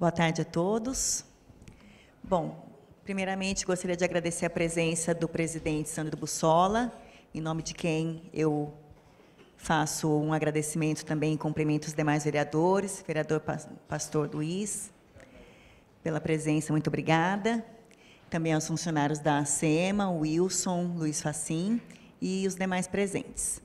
Boa tarde a todos. Bom, primeiramente gostaria de agradecer a presença do presidente Sandro Bussola, em nome de quem eu faço um agradecimento também e cumprimento os demais vereadores, vereador Pastor Luiz, pela presença, muito obrigada. Também aos funcionários da SEMA, o Wilson, Luiz Facim e os demais presentes.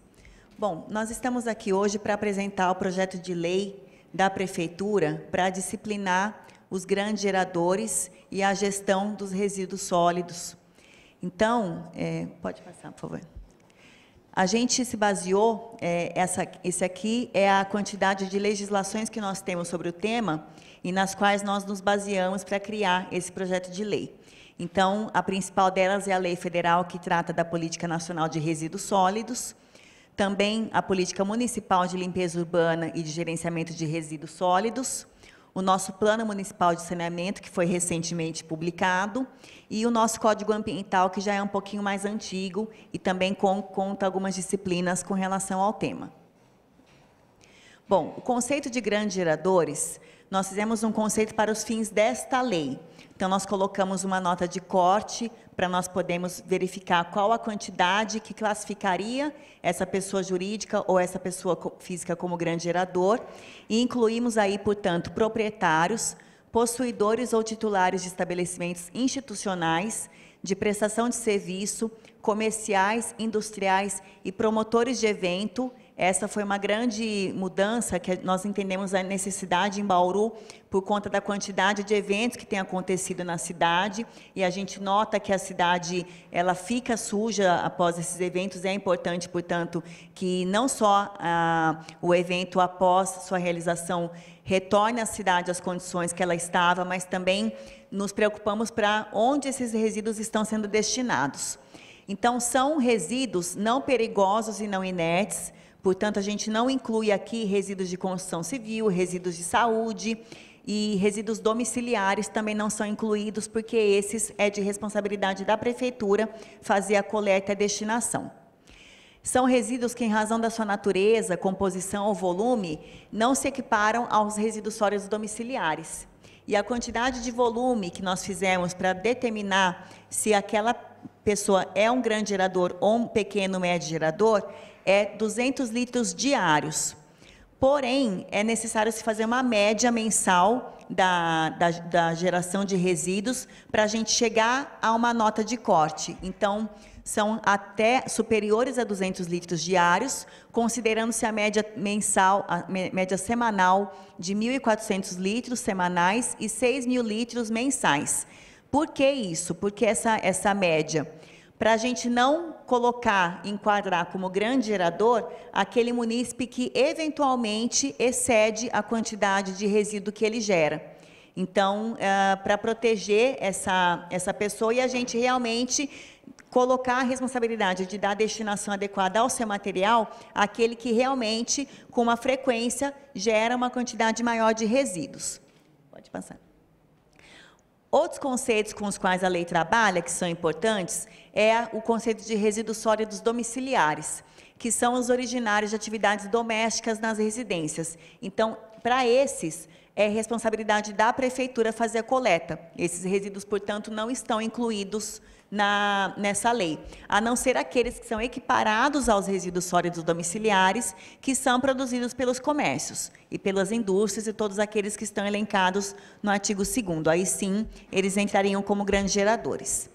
Bom, nós estamos aqui hoje para apresentar o projeto de lei da Prefeitura para disciplinar os grandes geradores e a gestão dos resíduos sólidos. Então, pode passar, por favor. A gente se baseou, esse aqui é a quantidade de legislações que nós temos sobre o tema e nas quais nós nos baseamos para criar esse projeto de lei. Então, a principal delas é a Lei Federal, que trata da Política Nacional de Resíduos Sólidos, também a Política Municipal de Limpeza Urbana e de Gerenciamento de Resíduos Sólidos, o nosso Plano Municipal de Saneamento, que foi recentemente publicado, e o nosso Código Ambiental, que já é um pouquinho mais antigo e também conta algumas disciplinas com relação ao tema. Bom, o conceito de grandes geradores, nós fizemos um conceito para os fins desta lei. Então, nós colocamos uma nota de corte para nós podermos verificar qual a quantidade que classificaria essa pessoa jurídica ou essa pessoa física como grande gerador, e incluímos aí, portanto, proprietários, possuidores ou titulares de estabelecimentos institucionais, de prestação de serviço, comerciais, industriais e promotores de evento. Essa foi uma grande mudança, que nós entendemos a necessidade em Bauru, por conta da quantidade de eventos que tem acontecido na cidade, e a gente nota que a cidade ela fica suja após esses eventos. É importante, portanto, que não só o evento após sua realização retorne à cidade às condições que ela estava, mas também nos preocupamos para onde esses resíduos estão sendo destinados. Então, são resíduos não perigosos e não inertes. Portanto, a gente não inclui aqui resíduos de construção civil, resíduos de saúde e resíduos domiciliares também não são incluídos, porque esses é de responsabilidade da Prefeitura fazer a coleta e a destinação. São resíduos que, em razão da sua natureza, composição ou volume, não se equiparam aos resíduos sólidos domiciliares. E a quantidade de volume que nós fizemos para determinar se aquela pessoa é um grande gerador ou um pequeno médio gerador é 200 litros diários. Porém, é necessário se fazer uma média mensal da geração de resíduos para a gente chegar a uma nota de corte. Então, são até superiores a 200 litros diários, considerando-se a média mensal, a média semanal de 1.400 litros semanais e 6.000 litros mensais. Por que isso? Porque essa média, para a gente não enquadrar como grande gerador aquele munícipe que eventualmente excede a quantidade de resíduo que ele gera. Então, para proteger essa pessoa e a gente realmente colocar a responsabilidade de dar a destinação adequada ao seu material, aquele que realmente, com uma frequência, gera uma quantidade maior de resíduos. Pode passar. Outros conceitos com os quais a lei trabalha, que são importantes, é o conceito de resíduos sólidos domiciliares, que são os originários de atividades domésticas nas residências. Então, para esses, é responsabilidade da Prefeitura fazer a coleta. Esses resíduos, portanto, não estão incluídos nessa lei, a não ser aqueles que são equiparados aos resíduos sólidos domiciliares, que são produzidos pelos comércios e pelas indústrias e todos aqueles que estão elencados no artigo 2º. Aí sim, eles entrariam como grandes geradores.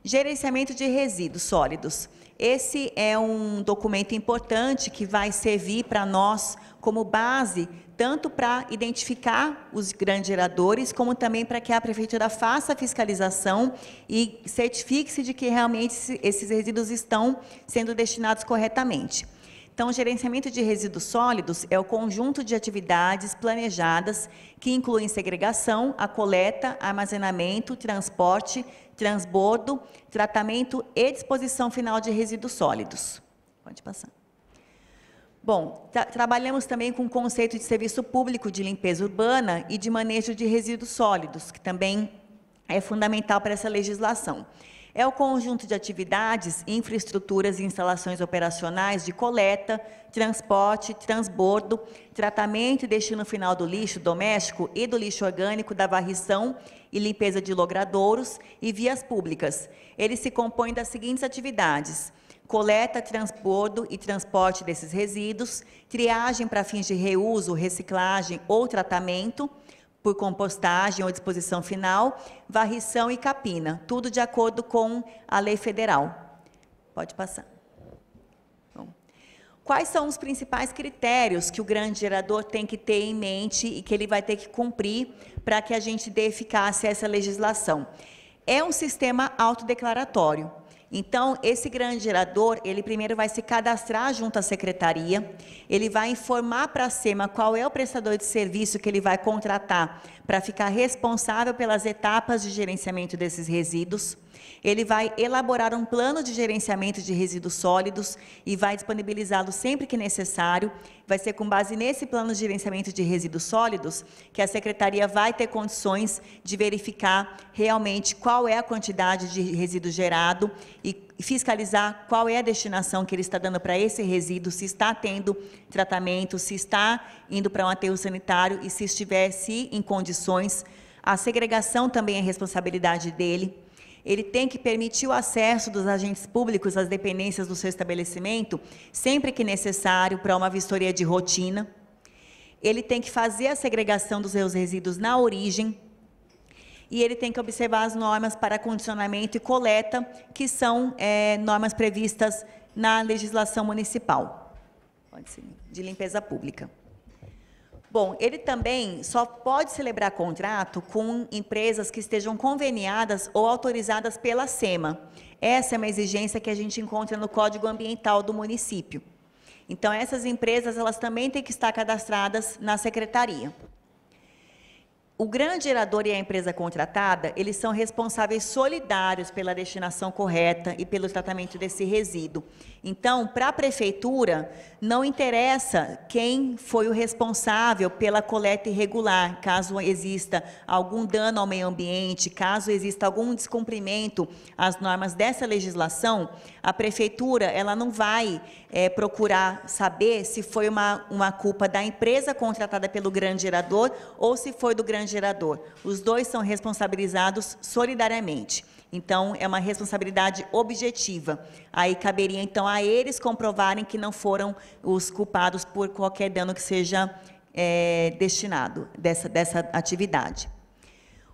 Gerenciamento de resíduos sólidos. Esse é um documento importante que vai servir para nós como base, tanto para identificar os grandes geradores, como também para que a Prefeitura faça a fiscalização e certifique-se de que realmente esses resíduos estão sendo destinados corretamente. Então, o gerenciamento de resíduos sólidos é o conjunto de atividades planejadas que incluem segregação, a coleta, armazenamento, transporte, transbordo, tratamento e disposição final de resíduos sólidos. Pode passar. Bom, trabalhamos também com o conceito de serviço público de limpeza urbana e de manejo de resíduos sólidos, que também é fundamental para essa legislação. É o conjunto de atividades, infraestruturas e instalações operacionais de coleta, transporte, transbordo, tratamento e destino final do lixo doméstico e do lixo orgânico, da varrição e limpeza de logradouros e vias públicas. Ele se compõe das seguintes atividades: coleta, transbordo e transporte desses resíduos, triagem para fins de reuso, reciclagem ou tratamento, por compostagem ou disposição final, varrição e capina, tudo de acordo com a lei federal. Pode passar. Bom, quais são os principais critérios que o grande gerador tem que ter em mente e que ele vai ter que cumprir para que a gente dê eficácia a essa legislação? É um sistema autodeclaratório. Então, esse grande gerador, ele primeiro vai se cadastrar junto à secretaria, ele vai informar para a SEMA qual é o prestador de serviço que ele vai contratar para ficar responsável pelas etapas de gerenciamento desses resíduos. Ele vai elaborar um plano de gerenciamento de resíduos sólidos e vai disponibilizá-lo sempre que necessário. Vai ser com base nesse plano de gerenciamento de resíduos sólidos que a secretaria vai ter condições de verificar realmente qual é a quantidade de resíduo gerado e fiscalizar qual é a destinação que ele está dando para esse resíduo, se está tendo tratamento, se está indo para um aterro sanitário e se estiver em condições. A segregação também é responsabilidade dele. Ele tem que permitir o acesso dos agentes públicos às dependências do seu estabelecimento, sempre que necessário, para uma vistoria de rotina. Ele tem que fazer a segregação dos seus resíduos na origem. E ele tem que observar as normas para condicionamento e coleta, que são normas previstas na legislação municipal, pode ser, de limpeza pública. Bom, ele também só pode celebrar contrato com empresas que estejam conveniadas ou autorizadas pela SEMA. Essa é uma exigência que a gente encontra no Código Ambiental do município. Então, essas empresas, elas também têm que estar cadastradas na secretaria. O grande gerador e a empresa contratada, eles são responsáveis solidários pela destinação correta e pelo tratamento desse resíduo. Então, para a prefeitura, não interessa quem foi o responsável pela coleta irregular, caso exista algum dano ao meio ambiente, caso exista algum descumprimento às normas dessa legislação, a prefeitura ela não vai procurar saber se foi uma culpa da empresa contratada pelo grande gerador ou se foi do grande gerador. Os dois são responsabilizados solidariamente. Então, é uma responsabilidade objetiva. Aí caberia, então, a eles comprovarem que não foram os culpados por qualquer dano que seja destinado dessa atividade.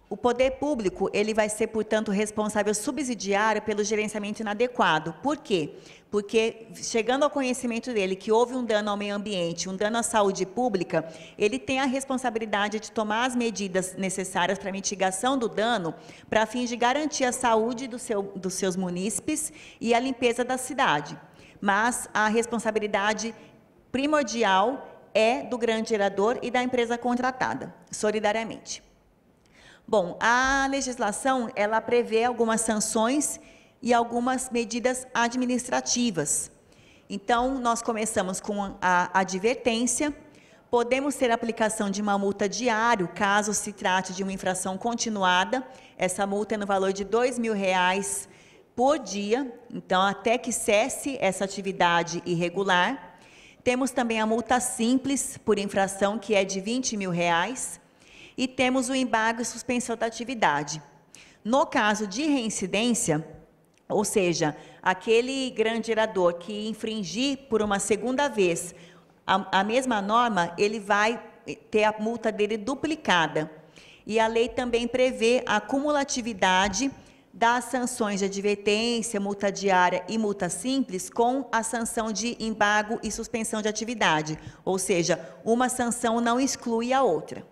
O poder público, ele vai ser, portanto, responsável subsidiário pelo gerenciamento inadequado. Por quê? Porque, chegando ao conhecimento dele que houve um dano ao meio ambiente, um dano à saúde pública, ele tem a responsabilidade de tomar as medidas necessárias para a mitigação do dano, para fins de garantir a saúde dos seus munícipes e a limpeza da cidade. Mas a responsabilidade primordial é do grande gerador e da empresa contratada, solidariamente. Bom, a legislação, ela prevê algumas sanções e algumas medidas administrativas. Então, nós começamos com a advertência, podemos ter aplicação de uma multa diária, caso se trate de uma infração continuada, essa multa é no valor de R$2.000 por dia, então, até que cesse essa atividade irregular. Temos também a multa simples por infração, que é de R$20.000, e temos o embargo e suspensão da atividade. No caso de reincidência, ou seja, aquele grande gerador que infringir por uma segunda vez a mesma norma, ele vai ter a multa dele duplicada. E a lei também prevê a cumulatividade das sanções de advertência, multa diária e multa simples com a sanção de embargo e suspensão de atividade. Ou seja, uma sanção não exclui a outra.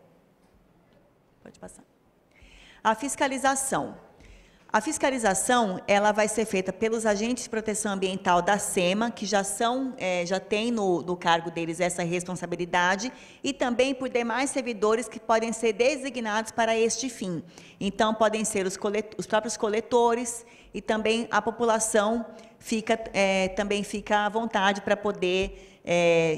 Pode passar. A fiscalização. A fiscalização, ela vai ser feita pelos agentes de proteção ambiental da SEMA, que já têm no cargo deles essa responsabilidade, e também por demais servidores que podem ser designados para este fim. Então, podem ser os próprios coletores e também a população também fica à vontade para poder,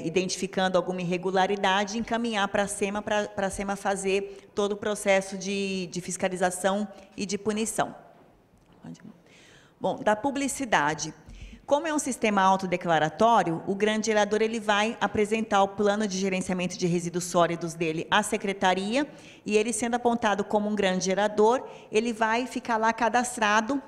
identificando alguma irregularidade, encaminhar para a SEMA fazer todo o processo de fiscalização e de punição. Bom, da publicidade. Como é um sistema autodeclaratório, o grande gerador ele vai apresentar o plano de gerenciamento de resíduos sólidos dele à secretaria, e ele sendo apontado como um grande gerador, ele vai ficar lá cadastrado,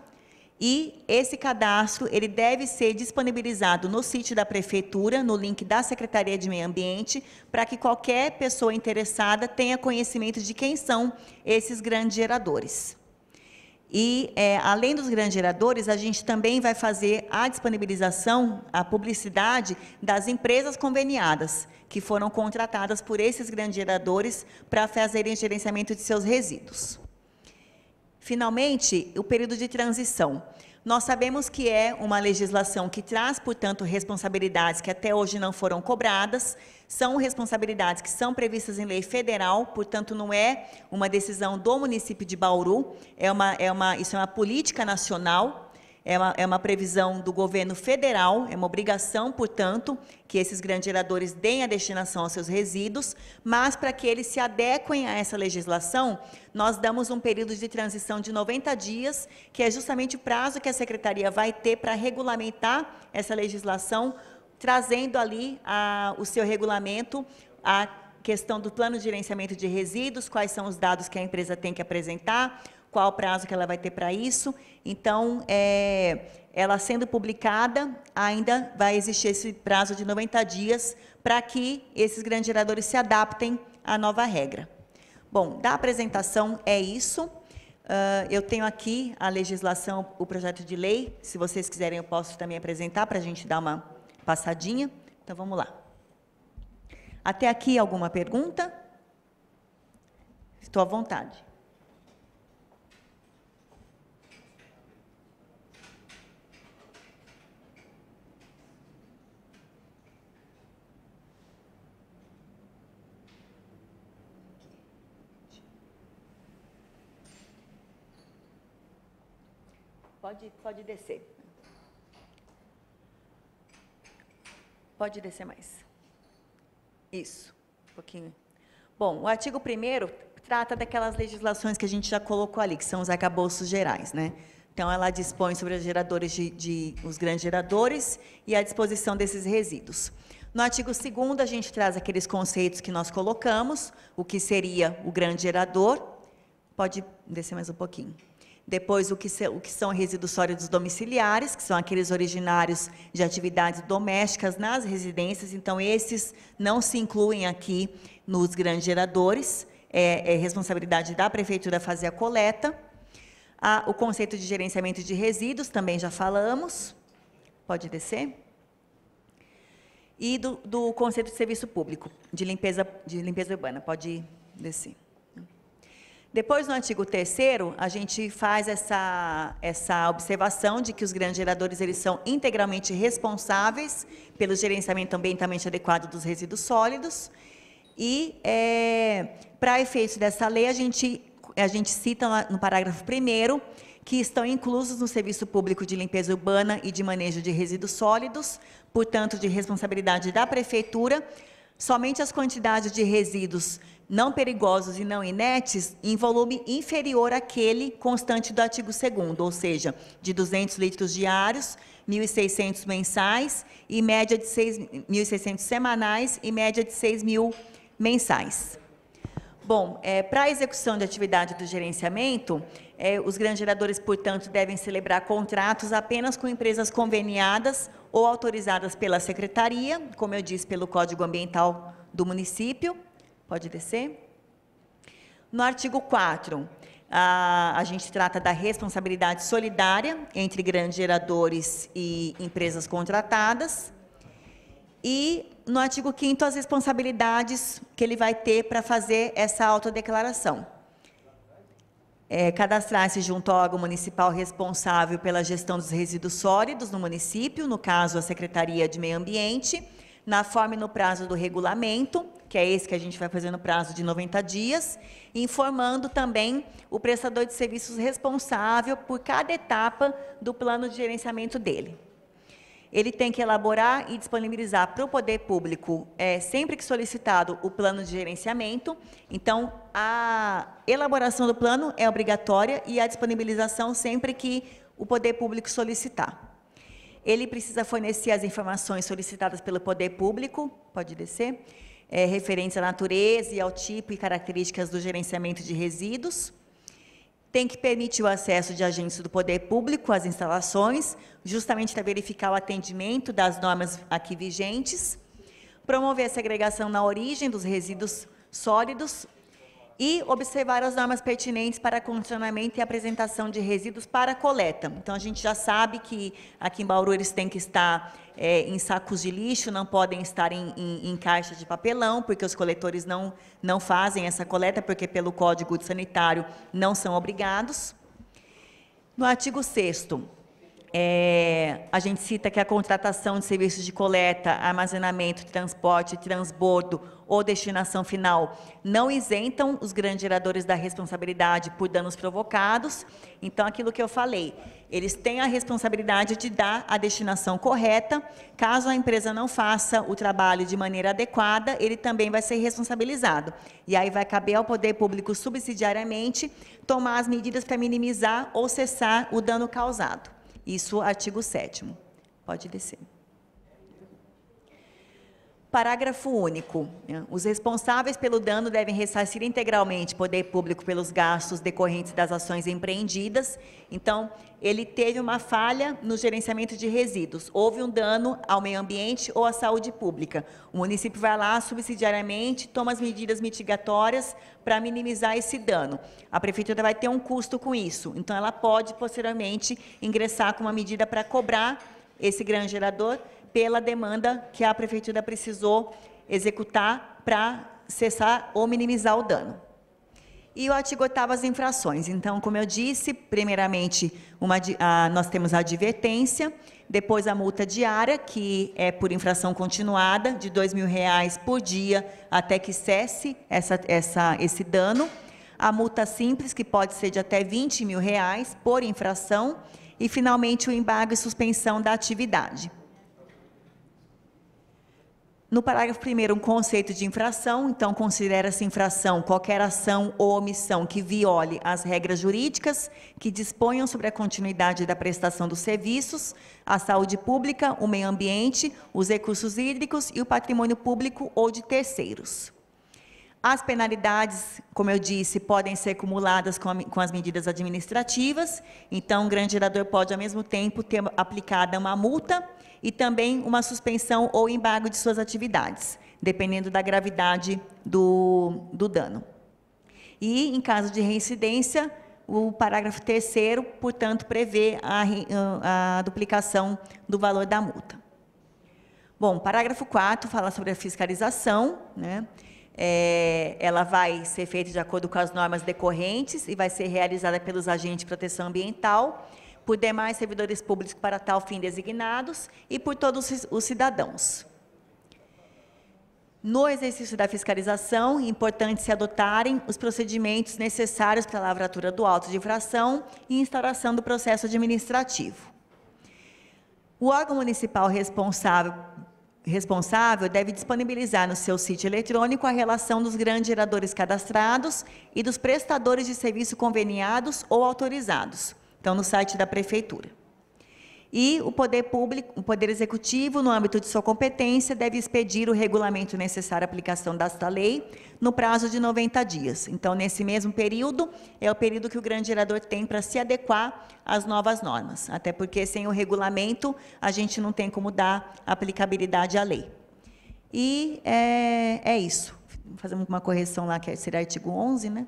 e esse cadastro ele deve ser disponibilizado no sítio da prefeitura, no link da Secretaria de Meio Ambiente, para que qualquer pessoa interessada tenha conhecimento de quem são esses grandes geradores. E, além dos grandes geradores, a gente também vai fazer a disponibilização, a publicidade das empresas conveniadas, que foram contratadas por esses grandes geradores para fazerem o gerenciamento de seus resíduos. Finalmente, o período de transição. Nós sabemos que é uma legislação que traz, portanto, responsabilidades que até hoje não foram cobradas, são responsabilidades que são previstas em lei federal, portanto, não é uma decisão do município de Bauru, isso é uma política nacional, é uma previsão do governo federal, é uma obrigação, portanto, que esses grandes geradores deem a destinação aos seus resíduos, mas para que eles se adequem a essa legislação, nós damos um período de transição de 90 dias, que é justamente o prazo que a Secretaria vai ter para regulamentar essa legislação, trazendo ali o seu regulamento, a questão do plano de gerenciamento de resíduos, quais são os dados que a empresa tem que apresentar, qual o prazo que ela vai ter para isso. Então, ela sendo publicada, ainda vai existir esse prazo de 90 dias para que esses grandes geradores se adaptem à nova regra. Bom, da apresentação é isso. Eu tenho aqui a legislação, o projeto de lei. Se vocês quiserem, eu posso também apresentar para a gente dar uma passadinha. Então, vamos lá. Até aqui, alguma pergunta? Estou à vontade. Pode descer. Pode descer mais. Isso, um pouquinho. Bom, o artigo 1º trata daquelas legislações que a gente já colocou ali, que são os arcabouços gerais, né? Então, ela dispõe sobre os geradores os grandes geradores e a disposição desses resíduos. No artigo 2º, a gente traz aqueles conceitos que nós colocamos, o que seria o grande gerador. Pode descer mais um pouquinho. Depois, o que são resíduos sólidos domiciliares, que são aqueles originários de atividades domésticas nas residências. Então, esses não se incluem aqui nos grandes geradores. É responsabilidade da prefeitura fazer a coleta. O conceito de gerenciamento de resíduos, também já falamos. Pode descer. E do conceito de serviço público, de limpeza urbana. Pode descer. Depois, no artigo 3º, a gente faz essa observação de que os grandes geradores eles são integralmente responsáveis pelo gerenciamento ambientalmente adequado dos resíduos sólidos. E, para efeitos dessa lei, a gente cita no parágrafo 1º que estão inclusos no serviço público de limpeza urbana e de manejo de resíduos sólidos, portanto, de responsabilidade da prefeitura, somente as quantidades de resíduos não perigosos e não inertes em volume inferior àquele constante do artigo 2º, ou seja, de 200 litros diários, 1.600 mensais, e média de 1.600 semanais e média de 6.000 mensais. Bom, para a execução de atividade do gerenciamento, os grandes geradores, portanto, devem celebrar contratos apenas com empresas conveniadas ou autorizadas pela Secretaria, como eu disse, pelo Código Ambiental do município. Pode descer. No artigo 4º, a gente trata da responsabilidade solidária entre grandes geradores e empresas contratadas. E, no artigo 5º, as responsabilidades que ele vai ter para fazer essa autodeclaração. Cadastrar-se junto ao órgão municipal responsável pela gestão dos resíduos sólidos no município, no caso, a Secretaria de Meio Ambiente, na forma e no prazo do regulamento, que é esse que a gente vai fazer no prazo de 90 dias, informando também o prestador de serviços responsável por cada etapa do plano de gerenciamento dele. Ele tem que elaborar e disponibilizar para o poder público, sempre que solicitado, o plano de gerenciamento. Então, a elaboração do plano é obrigatória e a disponibilização sempre que o poder público solicitar. Ele precisa fornecer as informações solicitadas pelo poder público, pode descer, referentes à natureza e ao tipo e características do gerenciamento de resíduos. Tem que permitir o acesso de agentes do poder público às instalações, justamente para verificar o atendimento das normas aqui vigentes, promover a segregação na origem dos resíduos sólidos e observar as normas pertinentes para condicionamento e apresentação de resíduos para coleta. Então, a gente já sabe que aqui em Bauru eles têm que estar em sacos de lixo, não podem estar em caixas de papelão, porque os coletores não fazem essa coleta, porque pelo Código Sanitário não são obrigados. No artigo 6º, a gente cita que a contratação de serviços de coleta, armazenamento, transporte, transbordo ou destinação final não isentam os grandes geradores da responsabilidade por danos provocados. Então, aquilo que eu falei, eles têm a responsabilidade de dar a destinação correta. Caso a empresa não faça o trabalho de maneira adequada, ele também vai ser responsabilizado. E aí vai caber ao poder público subsidiariamente tomar as medidas para minimizar ou cessar o dano causado. Isso, artigo 7º. Pode descer. Parágrafo único. Os responsáveis pelo dano devem ressarcir integralmente o poder público pelos gastos decorrentes das ações empreendidas. Então, ele teve uma falha no gerenciamento de resíduos. Houve um dano ao meio ambiente ou à saúde pública. O município vai lá, subsidiariamente, toma as medidas mitigatórias para minimizar esse dano. A prefeitura vai ter um custo com isso. Então, ela pode, posteriormente, ingressar com uma medida para cobrar esse grande gerador pela demanda que a prefeitura precisou executar para cessar ou minimizar o dano. E o artigo 8º, as infrações. Então, como eu disse, primeiramente, nós temos a advertência, depois a multa diária, que é por infração continuada, de R$ 2.000 por dia, até que cesse esse dano. A multa simples, que pode ser de até R$ 20.000 por infração. E, finalmente, o embargo e suspensão da atividade. No parágrafo 1º, um conceito de infração. Então, considera-se infração qualquer ação ou omissão que viole as regras jurídicas que disponham sobre a continuidade da prestação dos serviços, a saúde pública, o meio ambiente, os recursos hídricos e o patrimônio público ou de terceiros. As penalidades, como eu disse, podem ser acumuladas com as medidas administrativas. Então, o grande gerador pode, ao mesmo tempo, ter aplicada uma multa e também uma suspensão ou embargo de suas atividades, dependendo da gravidade do dano. E, em caso de reincidência, o parágrafo 3º, portanto, prevê a duplicação do valor da multa. Bom, parágrafo 4º fala sobre a fiscalização, né? Ela vai ser feita de acordo com as normas decorrentes e vai ser realizada pelos agentes de proteção ambiental, por demais servidores públicos para tal fim designados e por todos os cidadãos. No exercício da fiscalização, é importante se adotarem os procedimentos necessários para a lavratura do auto de infração e instauração do processo administrativo. O órgão municipal responsável deve disponibilizar no seu sítio eletrônico a relação dos grandes geradores cadastrados e dos prestadores de serviço conveniados ou autorizados. Então, no site da prefeitura. E o poder público, o poder executivo, no âmbito de sua competência, deve expedir o regulamento necessário à aplicação desta lei no prazo de 90 dias. Então, nesse mesmo período, é o período que o grande gerador tem para se adequar às novas normas. Até porque, sem o regulamento, a gente não tem como dar aplicabilidade à lei. E é isso. Vou fazer uma correção lá, que seria artigo 11, né?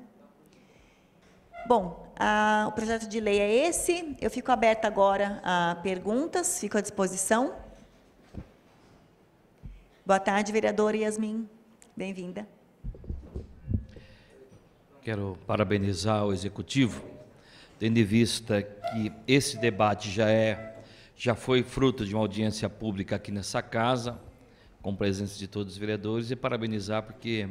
Bom, o projeto de lei é esse. Eu fico aberta agora a perguntas, fico à disposição. Boa tarde, vereadora Yasmin. Bem-vinda. Quero parabenizar o Executivo, tendo em vista que esse debate já foi fruto de uma audiência pública aqui nessa casa, com presença de todos os vereadores, e parabenizar porque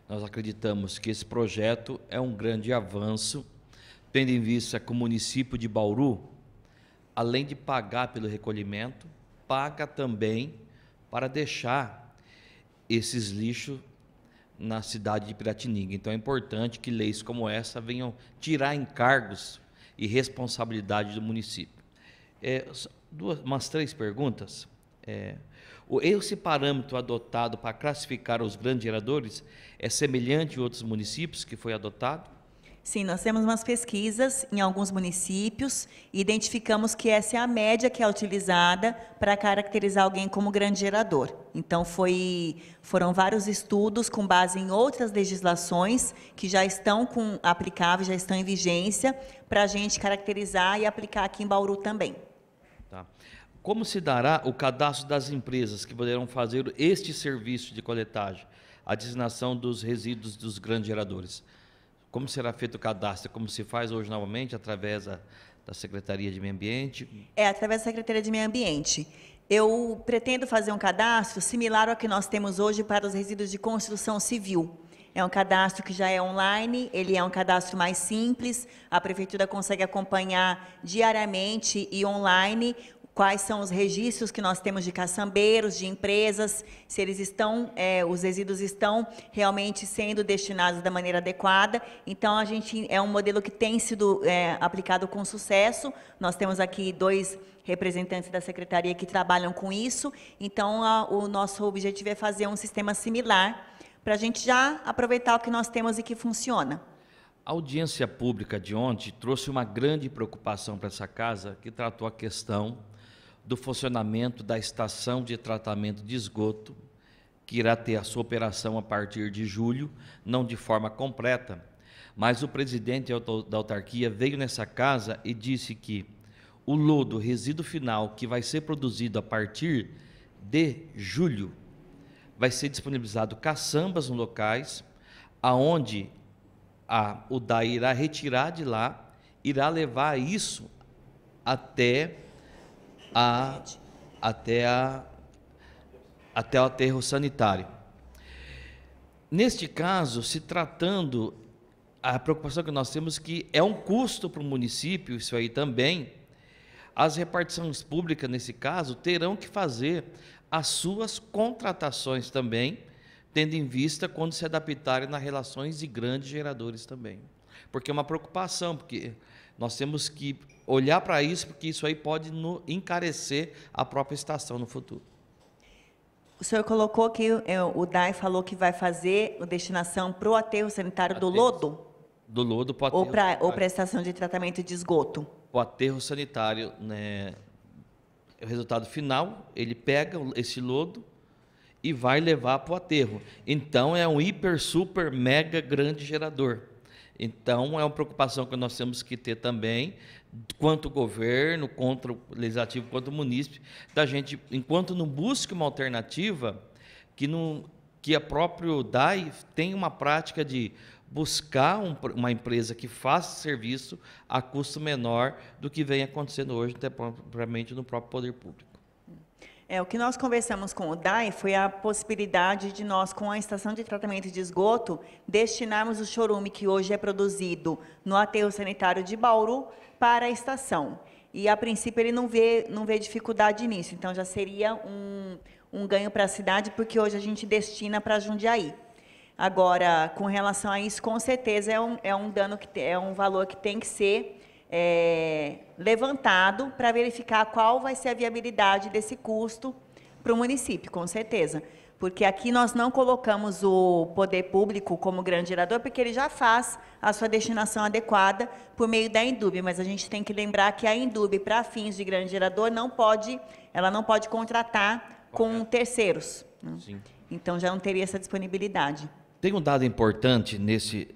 nós acreditamos que esse projeto é um grande avanço, tendo em vista que o município de Bauru, além de pagar pelo recolhimento, paga também para deixar esses lixos na cidade de Piratininga. Então, é importante que leis como essa venham tirar encargos e responsabilidade do município. Umas 3 perguntas. Esse parâmetro adotado para classificar os grandes geradores é semelhante em outros municípios que foi adotado? Sim, nós temos umas pesquisas em alguns municípios e identificamos que essa é a média que é utilizada para caracterizar alguém como grande gerador. Então, foram vários estudos com base em outras legislações que já estão aplicáveis, já estão em vigência, para a gente caracterizar e aplicar aqui em Bauru também. Tá. Como se dará o cadastro das empresas que poderão fazer este serviço de coletagem, a designação dos resíduos dos grandes geradores? Como será feito o cadastro? Como se faz hoje normalmente, através da Secretaria de Meio Ambiente? Através da Secretaria de Meio Ambiente. Eu pretendo fazer um cadastro similar ao que nós temos hoje para os resíduos de construção civil. É um cadastro que já é online, ele é um cadastro mais simples, a Prefeitura consegue acompanhar diariamente e online quais são os registros que nós temos de caçambeiros, de empresas, se eles os resíduos estão realmente sendo destinados da maneira adequada. Então, é um modelo que tem sido aplicado com sucesso. Nós temos aqui 2 representantes da Secretaria que trabalham com isso. Então, o nosso objetivo é fazer um sistema similar para a gente já aproveitar o que nós temos e que funciona. A audiência pública de ontem trouxe uma grande preocupação para essa casa, que tratou a questão do funcionamento da estação de tratamento de esgoto, que irá ter a sua operação a partir de julho, não de forma completa, mas o presidente da autarquia veio nessa casa e disse que o lodo, o resíduo final, que vai ser produzido a partir de julho, vai ser disponibilizado caçambas nos locais, aonde o DAI irá retirar de lá, irá levar isso até o aterro sanitário. Neste caso, se tratando, a preocupação que nós temos que é um custo para o município, isso aí também, as repartições públicas, nesse caso, terão que fazer as suas contratações também, tendo em vista quando se adaptarem nas relações de grandes geradores também. Porque é uma preocupação, porque nós temos que olhar para isso, porque isso aí pode encarecer a própria estação no futuro. O senhor colocou que o DAI falou que vai fazer a destinação para o aterro sanitário do lodo? Do lodo para o aterro ou para a estação de tratamento de esgoto? O aterro sanitário, né, o resultado final, ele pega esse lodo e vai levar para o aterro. Então, é um hiper, super, mega grande gerador. Então, é uma preocupação que nós temos que ter também, quanto o governo, quanto o legislativo, quanto o munícipe, da gente, enquanto não busque uma alternativa, que a própria DAI tem uma prática de buscar uma empresa que faça serviço a custo menor do que vem acontecendo hoje, até propriamente no próprio poder público. O que nós conversamos com o DAI foi a possibilidade de nós, com a estação de tratamento de esgoto, destinarmos o chorume que hoje é produzido no aterro sanitário de Bauru para a estação. E, a princípio, ele não vê dificuldade nisso. Então, já seria um ganho para a cidade, porque hoje a gente destina para Jundiaí. Agora, com relação a isso, com certeza é um valor que tem que ser levantado para verificar qual vai ser a viabilidade desse custo para o município, com certeza. Porque aqui nós não colocamos o poder público como grande gerador, porque ele já faz a sua destinação adequada por meio da Indub, mas a gente tem que lembrar que a Indub, para fins de grande gerador, ela não pode contratar com terceiros. Sim. Então, já não teria essa disponibilidade. Tem um dado importante nesse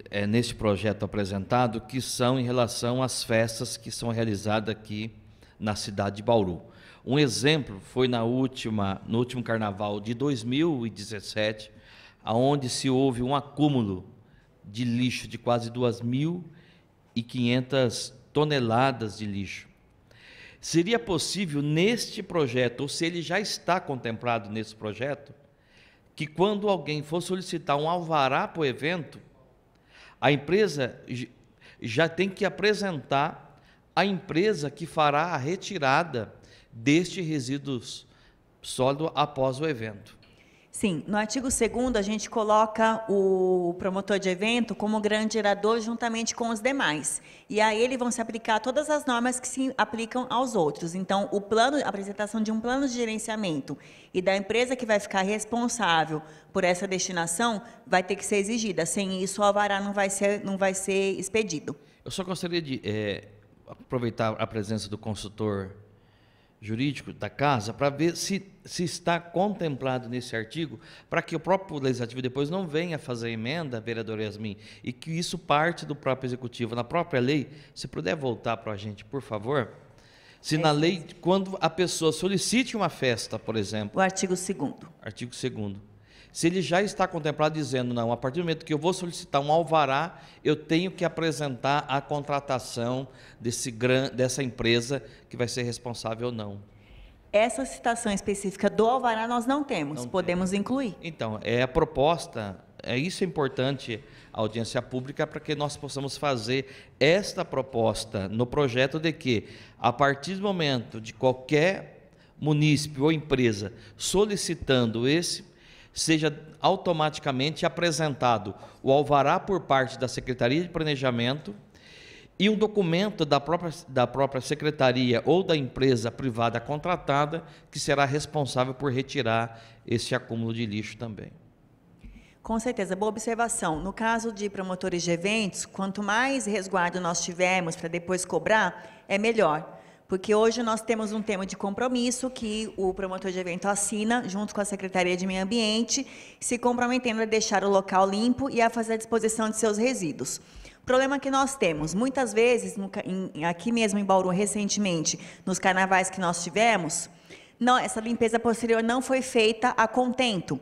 projeto apresentado, que são em relação às festas que são realizadas aqui na cidade de Bauru. Um exemplo foi no último carnaval de 2017, onde se houve um acúmulo de lixo de quase 2.500 toneladas de lixo. Seria possível neste projeto, ou se ele já está contemplado nesse projeto, que quando alguém for solicitar um alvará para o evento, a empresa já tem que apresentar a empresa que fará a retirada destes resíduos sólidos após o evento. Sim, no artigo 2º, a gente coloca o promotor de evento como grande gerador juntamente com os demais. E a ele vão se aplicar todas as normas que se aplicam aos outros. Então, a apresentação de um plano de gerenciamento e da empresa que vai ficar responsável por essa destinação vai ter que ser exigida. Sem isso, o alvará não vai ser expedido. Eu só gostaria de aproveitar a presença do consultor jurídico da casa para ver se está contemplado nesse artigo, para que o próprio legislativo depois não venha fazer emenda, vereador Yasmin, e que isso parte do próprio executivo. Na própria lei, se puder voltar para a gente, por favor, se na lei, quando a pessoa solicite uma festa, por exemplo... O artigo 2º. Artigo 2º. Se ele já está contemplado dizendo, não, a partir do momento que eu vou solicitar um alvará, eu tenho que apresentar a contratação dessa empresa que vai ser responsável ou não. Essa citação específica do alvará nós não temos, podemos incluir. Então, a proposta, isso é importante, a audiência pública, para que nós possamos fazer esta proposta no projeto de que, a partir do momento de qualquer munícipe ou empresa solicitando seja automaticamente apresentado o alvará por parte da Secretaria de Planejamento e um documento da própria secretaria ou da empresa privada contratada que será responsável por retirar esse acúmulo de lixo também. Com certeza, boa observação. No caso de promotores de eventos, quanto mais resguardo nós tivermos para depois cobrar, é melhor. Porque hoje nós temos um termo de compromisso que o promotor de evento assina junto com a Secretaria de Meio Ambiente, se comprometendo a deixar o local limpo e a fazer a disposição de seus resíduos. O problema que nós temos, muitas vezes, aqui mesmo em Bauru, recentemente, nos carnavais que nós tivemos, essa limpeza posterior não foi feita a contento.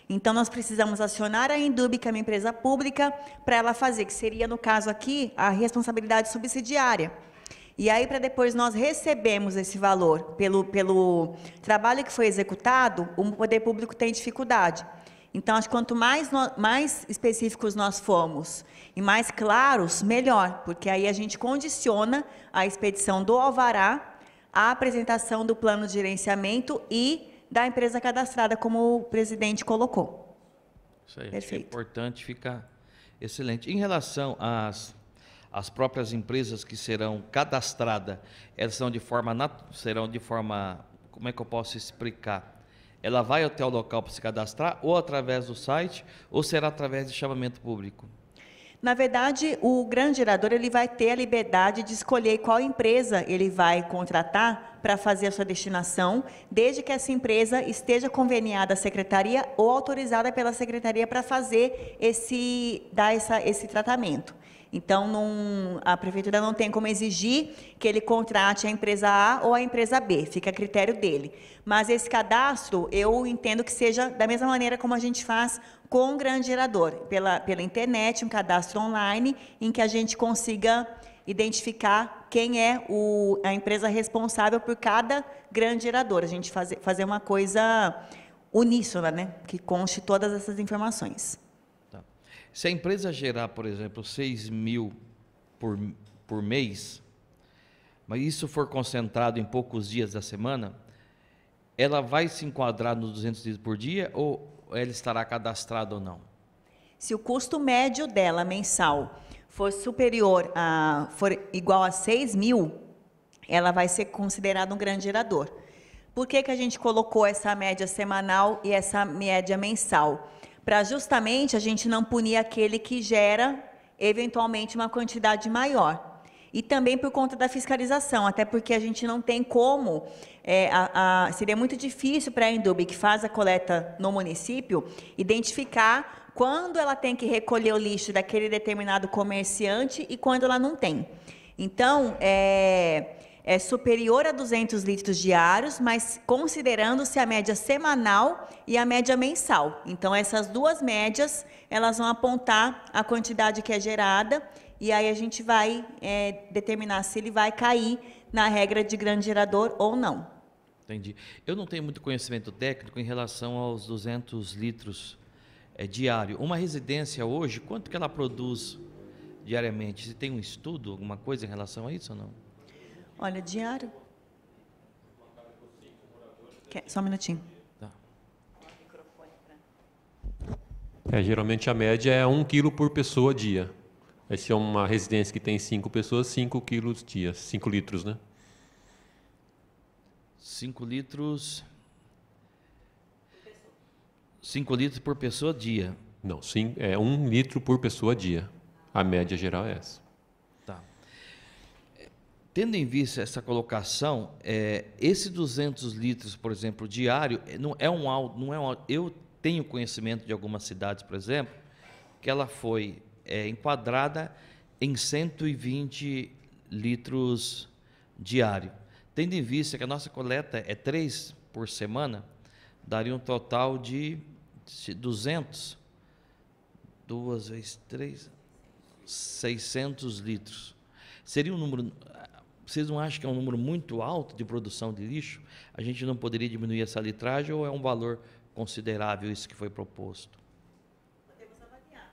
Então, nós precisamos acionar a Indub, que é uma empresa pública, para ela fazer, que seria, no caso aqui, a responsabilidade subsidiária. E aí, para depois nós recebemos esse valor pelo trabalho que foi executado, o poder público tem dificuldade. Então, acho que quanto mais específicos nós formos e mais claros, melhor, porque aí a gente condiciona a expedição do alvará à apresentação do plano de gerenciamento e da empresa cadastrada, como o presidente colocou. Isso aí, perfeito. É importante, ficar excelente. Em relação às próprias empresas que serão cadastradas, elas serão de forma, como é que eu posso explicar? Ela vai até o local para se cadastrar, ou através do site, ou será através de chamamento público? Na verdade, o grande gerador ele vai ter a liberdade de escolher qual empresa ele vai contratar para fazer a sua destinação, desde que essa empresa esteja conveniada à secretaria ou autorizada pela secretaria para fazer esse tratamento. Então, a prefeitura não tem como exigir que ele contrate a empresa A ou a empresa B, fica a critério dele. Mas esse cadastro, eu entendo que seja da mesma maneira como a gente faz com o grande gerador, pela internet, um cadastro online, em que a gente consiga identificar quem é a empresa responsável por cada grande gerador. A gente fazer uma coisa uníssona, né? Que conste todas essas informações. Se a empresa gerar, por exemplo, 6.000 por mês, mas isso for concentrado em poucos dias da semana, ela vai se enquadrar nos 200 litros por dia ou ela estará cadastrada ou não? Se o custo médio dela mensal for igual a 6.000, ela vai ser considerada um grande gerador. Por que a gente colocou essa média semanal e essa média mensal? Para justamente a gente não punir aquele que gera, eventualmente, uma quantidade maior. E também por conta da fiscalização, até porque a gente não tem como, seria muito difícil para a Indub, que faz a coleta no município, identificar quando ela tem que recolher o lixo daquele determinado comerciante e quando ela não tem. Então, é superior a 200 litros diários, mas considerando-se a média semanal e a média mensal. Então, essas duas médias, elas vão apontar a quantidade que é gerada, e aí a gente vai determinar se ele vai cair na regra de grande gerador ou não. Entendi. Eu não tenho muito conhecimento técnico em relação aos 200 litros diário. Uma residência hoje, quanto que ela produz diariamente? Você tem um estudo, alguma coisa em relação a isso ou não? Olha, diário. Só um minutinho. Tá. Geralmente a média é 1 quilo por pessoa dia. Se é uma residência que tem 5 pessoas, 5 quilos dia, 5 litros, né? 5 litros... 5 litros por pessoa dia. Não, é 1 litro por pessoa dia. A média geral é essa. Tá. Tendo em vista essa colocação, esse 200 litros, por exemplo, diário, não é um alto. Eu tenho conhecimento de algumas cidades, por exemplo, que ela foi enquadrada em 120 litros diário. Tendo em vista que a nossa coleta é 3 por semana, daria um total de 200, 2 vezes 3, 600 litros. Seria um número... Vocês não acham que é um número muito alto de produção de lixo? A gente não poderia diminuir essa litragem ou é um valor considerável isso que foi proposto? Podemos avaliar.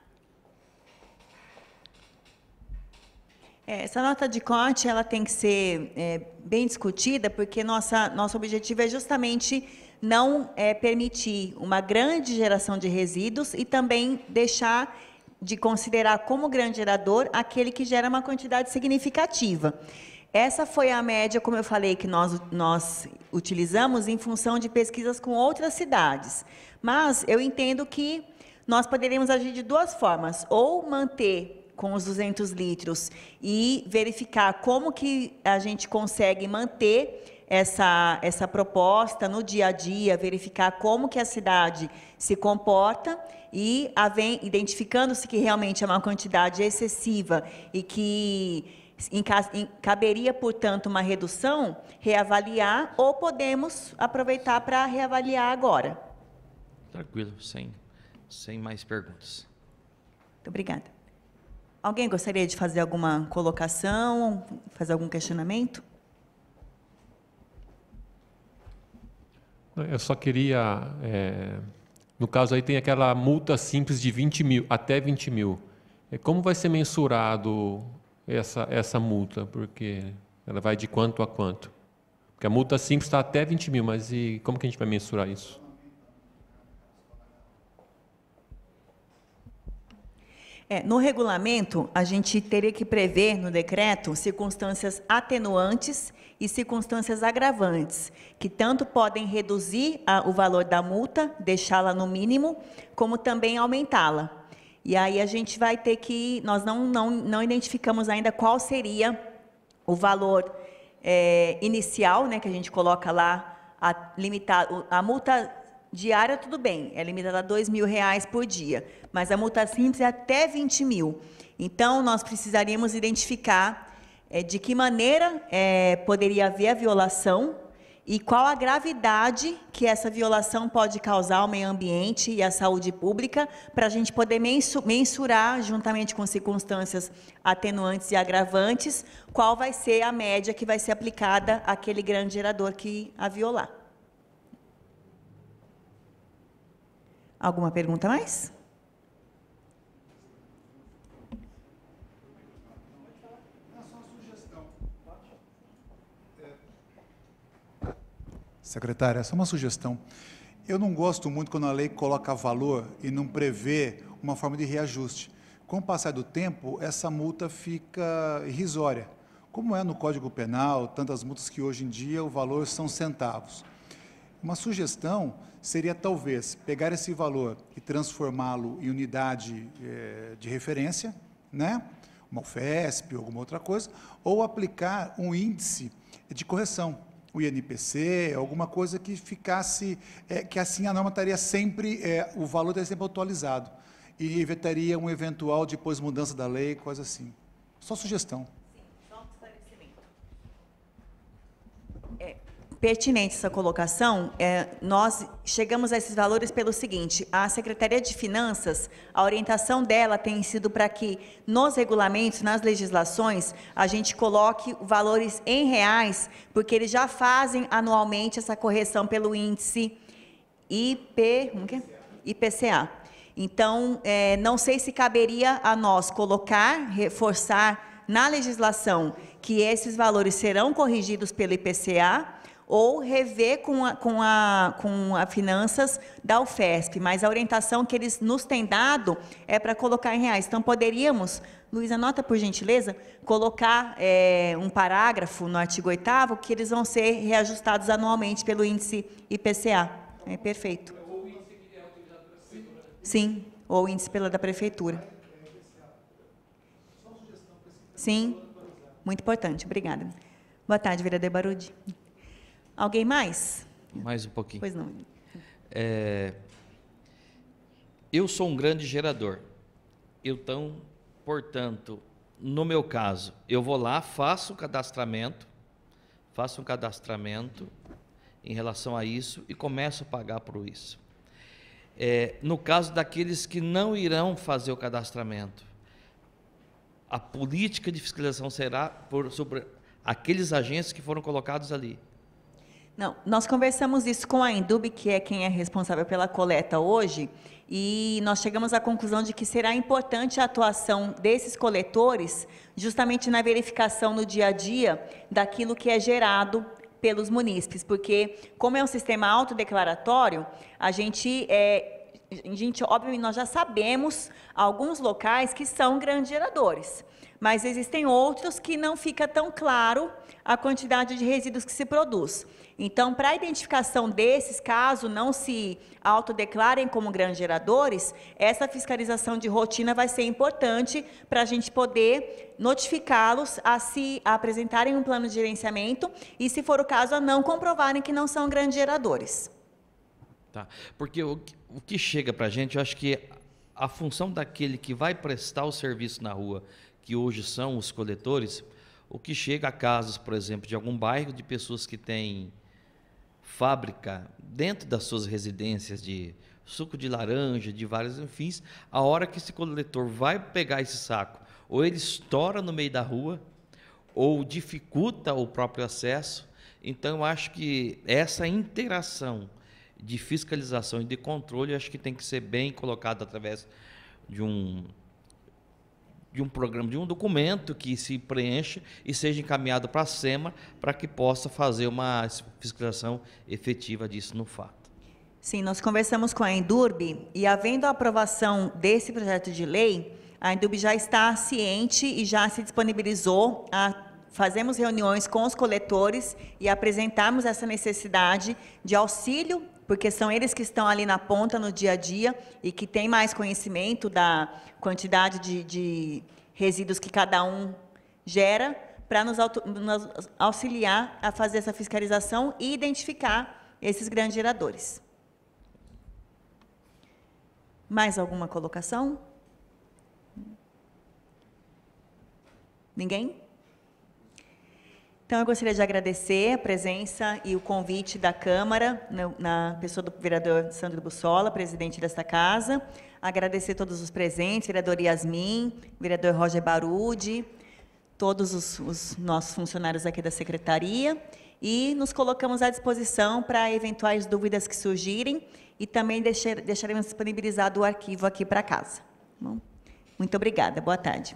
Essa nota de corte ela tem que ser bem discutida, porque nosso objetivo é justamente não permitir uma grande geração de resíduos e também deixar de considerar como grande gerador aquele que gera uma quantidade significativa. Essa foi a média, como eu falei, que nós utilizamos em função de pesquisas com outras cidades. Mas eu entendo que nós poderíamos agir de duas formas, ou manter com os 200 litros e verificar como que a gente consegue manter essa proposta no dia a dia, verificar como que a cidade se comporta e, identificando-se que realmente é uma quantidade excessiva e que caberia, portanto, uma redução, reavaliar, ou podemos aproveitar para reavaliar agora. Tranquilo, sem mais perguntas. Muito obrigada. Alguém gostaria de fazer alguma colocação, fazer algum questionamento? Eu só queria... no caso aí tem aquela multa simples de 20 mil, até 20 mil. Como vai ser mensurado essa multa? Porque ela vai de quanto a quanto? Porque a multa simples está até 20 mil, mas como que a gente vai mensurar isso? No regulamento, a gente teria que prever no decreto circunstâncias atenuantes e circunstâncias agravantes, que tanto podem reduzir o valor da multa, deixá-la no mínimo, como também aumentá-la. E aí a gente vai ter que... Nós não identificamos ainda qual seria o valor inicial, né, que a gente coloca lá, a multa diária, tudo bem, é limitada a R$2.000 por dia, mas a multa simples é até 20 mil. Então, nós precisaríamos identificar de que maneira poderia haver a violação e qual a gravidade que essa violação pode causar ao meio ambiente e à saúde pública, para a gente poder mensurar, juntamente com circunstâncias atenuantes e agravantes, qual vai ser a média que vai ser aplicada àquele grande gerador que a violar. Alguma pergunta mais? Secretária, essa é uma sugestão. Eu não gosto muito quando a lei coloca valor e não prevê uma forma de reajuste. Com o passar do tempo, essa multa fica irrisória. Como é no Código Penal, tantas multas que hoje em dia o valor são centavos. Uma sugestão seria, talvez, pegar esse valor e transformá-lo em unidade de referência, né? Uma UFESP, alguma outra coisa, ou aplicar um índice de correção, o INPC, alguma coisa que ficasse, que assim a norma estaria sempre, o valor estaria sempre atualizado, e evitaria um eventual, depois, mudança da lei, coisa assim. Só sugestão. Sim, só um esclarecimento. Pertinente essa colocação, nós chegamos a esses valores pelo seguinte: a Secretaria de Finanças, a orientação dela tem sido para que nos regulamentos, nas legislações, a gente coloque valores em reais, porque eles já fazem anualmente essa correção pelo índice IPCA. Então, não sei se caberia a nós reforçar na legislação que esses valores serão corrigidos pelo IPCA, ou rever com a finanças da UFESP, mas a orientação que eles nos têm dado é para colocar em reais. Então, poderíamos, Luiz, anota por gentileza, colocar um parágrafo no artigo 8º que eles vão ser reajustados anualmente pelo índice IPCA. É perfeito. Sim, ou o índice da prefeitura. Sim, muito importante, obrigada. Boa tarde, vereador Baroudi. Alguém mais? Mais um pouquinho. Pois não. Eu sou um grande gerador. Então, portanto, no meu caso, eu vou lá, faço um cadastramento em relação a isso e começo a pagar por isso. No caso daqueles que não irão fazer o cadastramento, a política de fiscalização será sobre aqueles agentes que foram colocados ali. Não, nós conversamos isso com a Indub, que é quem é responsável pela coleta hoje, e nós chegamos à conclusão de que será importante a atuação desses coletores, justamente na verificação no dia a dia daquilo que é gerado pelos munícipes, porque, como é um sistema autodeclaratório, a gente, obviamente, nós já sabemos alguns locais que são grandes geradores, mas existem outros que não fica tão claro a quantidade de resíduos que se produz. Então, para a identificação desses, caso não se autodeclarem como grandes geradores, essa fiscalização de rotina vai ser importante para a gente poder notificá-los a se apresentarem um plano de gerenciamento e, se for o caso, a não comprovarem que não são grandes geradores. Tá. Porque o que chega para a gente, eu acho que a função daquele que vai prestar o serviço na rua, que hoje são os coletores, o que chega a casos, por exemplo, de algum bairro de pessoas que têm fábrica dentro das suas residências de suco de laranja, de vários enfins, a hora que esse coletor vai pegar esse saco, ou ele estoura no meio da rua, ou dificulta o próprio acesso. Então, eu acho que essa interação de fiscalização e de controle, acho que tem que ser bem colocado através de um programa, de um documento que se preencha e seja encaminhado para a SEMA para que possa fazer uma fiscalização efetiva disso no fato. Sim, nós conversamos com a Indub e, havendo a aprovação desse projeto de lei, a Indub já está ciente e já se disponibilizou a fazermos reuniões com os coletores e apresentarmos essa necessidade de auxílio, porque são eles que estão ali na ponta no dia a dia e que têm mais conhecimento da quantidade de resíduos que cada um gera, para nos auxiliar a fazer essa fiscalização e identificar esses grandes geradores. Mais alguma colocação? Ninguém? Então, eu gostaria de agradecer a presença e o convite da Câmara, na pessoa do vereador Sandro Bussola, presidente desta casa. Agradecer a todos os presentes, vereador Yasmin, vereador Roger Baroudi, todos os nossos funcionários aqui da Secretaria, e nos colocamos à disposição para eventuais dúvidas que surgirem, e também deixaremos disponibilizado o arquivo aqui para casa. Bom, muito obrigada, boa tarde.